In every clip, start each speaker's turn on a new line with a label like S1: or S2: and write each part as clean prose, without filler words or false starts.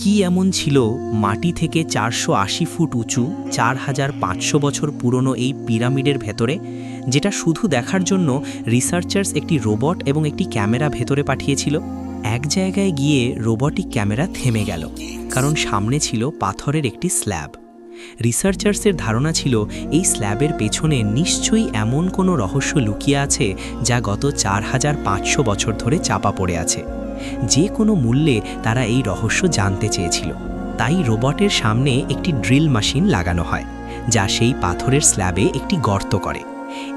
S1: কি এমন ছিল মাটি থেকে ৪৮০ ফুট উঁচু ৪৫০০ বছর পুরনো এই পিরামিডের ভেতরে, যেটা শুধু দেখার জন্য রিসার্চার্স একটি রোবট এবং একটি ক্যামেরা ভেতরে পাঠিয়েছিল? এক জায়গায় গিয়ে রোবটিক ক্যামেরা থেমে গেল, কারণ সামনে ছিল পাথরের একটি স্ল্যাব। রিসার্চার্সের ধারণা ছিল এই স্ল্যাবের পেছনে নিশ্চয়ই এমন কোনো রহস্য লুকিয়ে আছে যা গত ৪৫০০ বছর ধরে চাপা পড়ে আছে। যে কোনো মূল্যে তারা এই রহস্য জানতে চেয়েছিল। তাই রোবটের সামনে একটি ড্রিল মেশিন লাগানো হয়, যা সেই পাথরের স্ল্যাবে একটি গর্ত করে।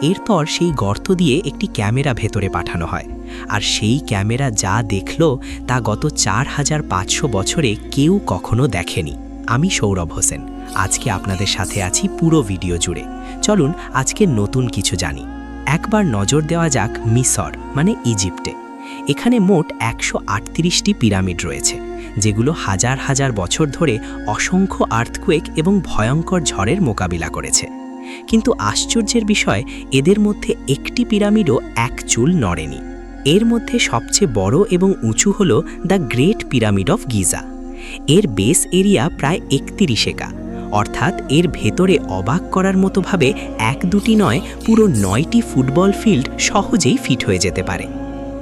S1: এরপর সেই গর্ত দিয়ে একটি ক্যামেরা ভেতরে পাঠানো হয়, আর সেই ক্যামেরা যা দেখল তা গত ৪৫০০ বছরে কেউ কখনো দেখেনি। আমি সৌরভ হোসেন, আজকে আপনাদের সাথে আছি পুরো ভিডিও জুড়ে। চলুন আজকে নতুন কিছু জানি। একবার নজর দেওয়া যাক মিশর মানে ইজিপ্টে। এখানে মোট ১৩৮টি পিরামিড রয়েছে, যেগুলো হাজার হাজার বছর ধরে অসংখ্য আর্থকুয়েক এবং ভয়ঙ্কর ঝড়ের মোকাবিলা করেছে। কিন্তু আশ্চর্যের বিষয়, এদের মধ্যে একটি পিরামিডও এক চুল নড়েনি। এর মধ্যে সবচেয়ে বড় এবং উঁচু হল the great pyramid of Giza. এর বেস এরিয়া প্রায় ৩১ একর, অর্থাৎ এর ভেতরে অবাক করার মতোভাবে এক দুটি নয়, পুরো ৯টি ফুটবল ফিল্ড সহজেই ফিট হয়ে যেতে পারে।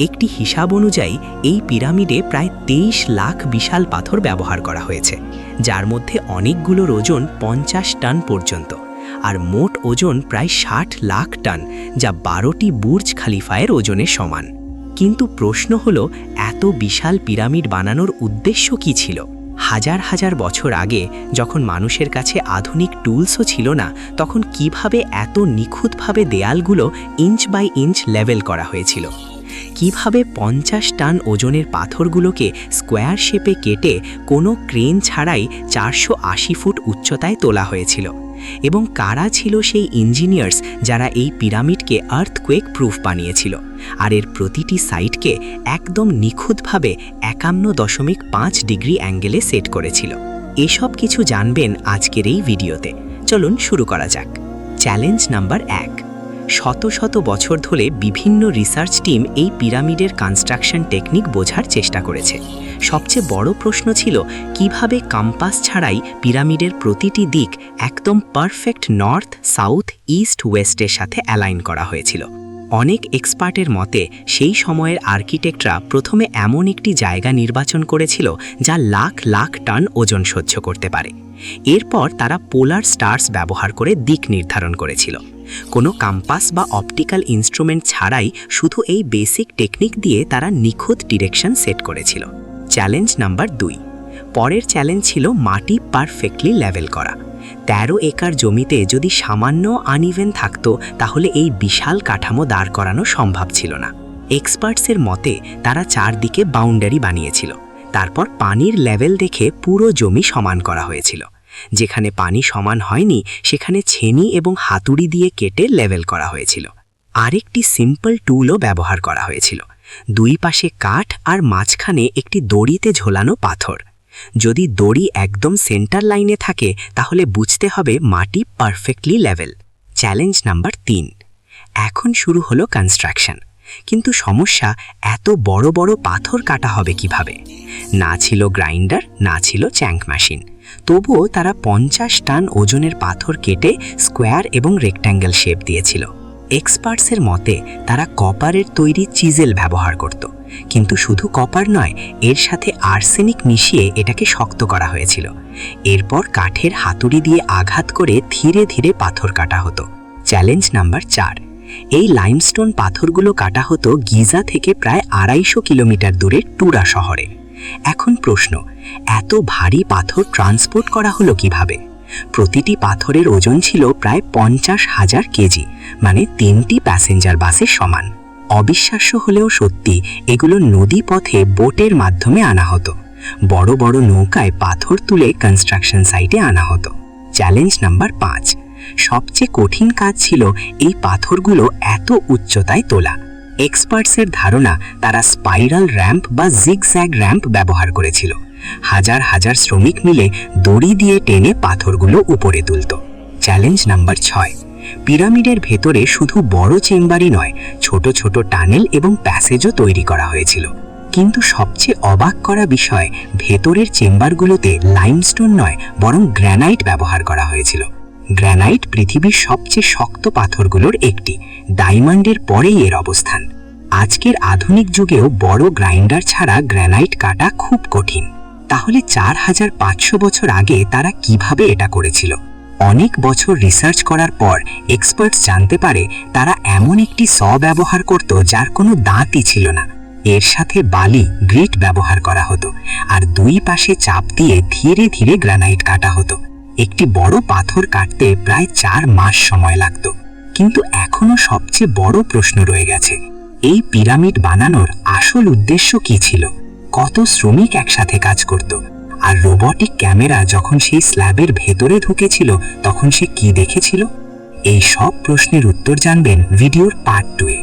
S1: একটি হিসাব অনুযায়ী এই পিরামিডে প্রায় ২৩ লাখ বিশাল পাথর ব্যবহার করা হয়েছে, যার মধ্যে অনেকগুলোর ওজন ৫০ টন পর্যন্ত, আর মোট ওজন প্রায় ৬০ লাখ টন, যা ১২টি বুর্জ খালিফায়ের ওজনের সমান। কিন্তু প্রশ্ন হলো, এত বিশাল পিরামিড বানানোর উদ্দেশ্য কী ছিল? হাজার হাজার বছর আগে, যখন মানুষের কাছে আধুনিক টুলসও ছিল না, তখন কিভাবে এত নিখুঁতভাবে দেয়ালগুলো ইঞ্চ বাই ইঞ্চ লেভেল করা হয়েছিল? কিভাবে ৫০ টন ওজনের পাথরগুলোকে স্কোয়ার শেপে কেটে কোনো ক্রেন ছাড়াই ৪৮০ ফুট উচ্চতায় তোলা হয়েছিল? এবং কারা ছিল সেই ইঞ্জিনিয়ার্স যারা এই পিরামিডকে আর্থকুয়েক প্রুফ বানিয়েছিল, আর এর প্রতিটি সাইডকে একদম নিখুঁতভাবে ৫১.৫ ডিগ্রি অ্যাঙ্গেলে সেট করেছিল? এসব কিছু জানবেন আজকের এই ভিডিওতে। চলুন শুরু করা যাক। Challenge number ১। শত শত বছর ধরে বিভিন্ন রিসার্চ টিম এই পিরামিডের কনস্ট্রাকশন টেকনিক বোঝার চেষ্টা করেছে। সবচেয়ে বড় প্রশ্ন ছিল, কিভাবে কম্পাস ছাড়াই পিরামিডের প্রতিটি দিক একদম পারফেক্ট নর্থ, সাউথ, ইস্ট, ওয়েস্টের সাথে অ্যালাইন করা হয়েছিল। অনেক এক্সপার্টের মতে সেই সময়ের আর্কিটেক্টরা প্রথমে এমন একটি জায়গা নির্বাচন করেছিল যা লাখ লাখ টন ওজন সহ্য করতে পারে। এরপর তারা পোলার স্টার্স ব্যবহার করে দিক নির্ধারণ করেছিল। কোনো কম্পাস বা অপটিক্যাল ইনস্ট্রুমেন্ট ছাড়াই শুধু এই বেসিক টেকনিক দিয়ে তারা নিখুঁত ডিরেকশন সেট করেছিল। Challenge number ২। পরের চ্যালেঞ্জ ছিল মাটি পারফেক্টলি লেভেল করা। ১৩ একর জমিতে যদি সামান্য আনইভেন থাকতো, তাহলে এই বিশাল কাঠামো দাঁড় করানো সম্ভব ছিল না। এক্সপার্টসের মতে তারা চারদিকে বাউন্ডারি বানিয়েছিল, তারপর পানির লেভেল দেখে পুরো জমি সমান করা হয়েছিল। যেখানে পানি সমান হয়নি, সেখানে ছেনি এবং হাতুড়ি দিয়ে কেটে লেভেল করা হয়েছিল। আরেকটি সিম্পল টুলও ব্যবহার করা হয়েছিল। দুই পাশে কাঠ আর মাঝখানে একটি দড়িতে ঝোলানো পাথর। যদি দড়ি একদম সেন্টার লাইনে থাকে, তাহলে বুঝতে হবে মাটি পারফেক্টলি লেভেল। Challenge number ৩। এখন শুরু হলো কনস্ট্রাকশন। কিন্তু সমস্যা, এত বড় বড় পাথর কাটা হবে কিভাবে? না ছিল গ্রাইন্ডার, না ছিল চ্যাঙ্ক মেশিন। তবুও তারা ৫০ টন ওজনের পাথর কেটে স্কোয়ার এবং রেক্ট্যাঙ্গেল শেপ দিয়েছিল। এক্সপার্টসের মতে তারা কপারের তৈরি চিজেল ব্যবহার করত, কিন্তু শুধু কপার নয়, এর সাথে আর্সেনিক মিশিয়ে এটাকে শক্ত করা হয়েছিল। এরপর কাঠের হাতুড়ি দিয়ে আঘাত করে ধীরে ধীরে পাথর কাটা হতো। Challenge number ৪। এই লাইমস্টোন পাথরগুলো কাটা হতো গিজা থেকে প্রায় ২৫০ কিলোমিটার দূরে টুরা শহরে। এখন প্রশ্ন, এত ভারী পাথর ট্রান্সপোর্ট করা হলো কিভাবে? প্রতিটি পাথরের ওজন ছিল প্রায় ৫০,০০০ কেজি, মানে ৩টি প্যাসেঞ্জার বাসের সমান। অবিশ্বাস্য হলেও সত্যি, এগুলো নদী পথে বোটের মাধ্যমে আনা হতো। বড় বড় নৌকায় পাথর তুলে কনস্ট্রাকশন সাইটে আনা হতো। Challenge number ৫। সবচেয়ে কঠিন কাজ ছিল এই পাথরগুলো এত উচ্চতায় তোলা। এক্সপার্টসের ধারণা তারা স্পাইরাল র্যাম্প বা জিগজ্যাগ র্যাম্প ব্যবহার করেছিল। হাজার হাজার শ্রমিক মিলে দড়ি দিয়ে টেনে পাথরগুলো উপরে তুলত। Challenge number ৬। পিরামিডের ভেতরে শুধু বড় চেম্বারই নয়, ছোট ছোট টানেল এবং প্যাসেজও তৈরি করা হয়েছিল।
S2: কিন্তু সবচেয়ে অবাক করা বিষয়, ভেতরের চেম্বারগুলোতে লাইমস্টোন নয় বরং গ্র্যানাইট ব্যবহার করা হয়েছিল। গ্র্যানাইট পৃথিবীর সবচেয়ে শক্ত পাথরগুলোর একটি, ডায়মন্ডের পরেই এর অবস্থান। আজকের আধুনিক যুগেও বড় গ্রাইন্ডার ছাড়া গ্র্যানাইট কাটা খুব কঠিন। তাহলে 4500 বছর আগে তারা কিভাবে এটা করেছিল? অনেক বছর রিসার্চ করার পর এক্সপার্টস জানতে পারে তারা এমন একটি স ব্যবহার করত যার কোনো দাঁতই ছিল না। এর সাথে বালি, গ্রিট ব্যবহার করা হতো, আর দুই পাশে চাপ দিয়ে ধীরে ধীরে গ্রানাইট কাটা হতো। একটি বড় পাথর কাটতে প্রায় 4 মাস সময় লাগত। কিন্তু এখনো সবচেয়ে বড় প্রশ্ন রয়ে গেছে, এই পিরামিড বানানোর আসল উদ্দেশ্য কি ছিল? কত শ্রমিক একসাথে কাজ করত? আর রোবটিক ক্যামেরা যখন সেই স্ল্যাবের ভেতরে ঢুকেছিল তখন সে কি দেখেছিল? এই সব প্রশ্নের উত্তর জানবেন ভিডিওর পার্ট 2-এ।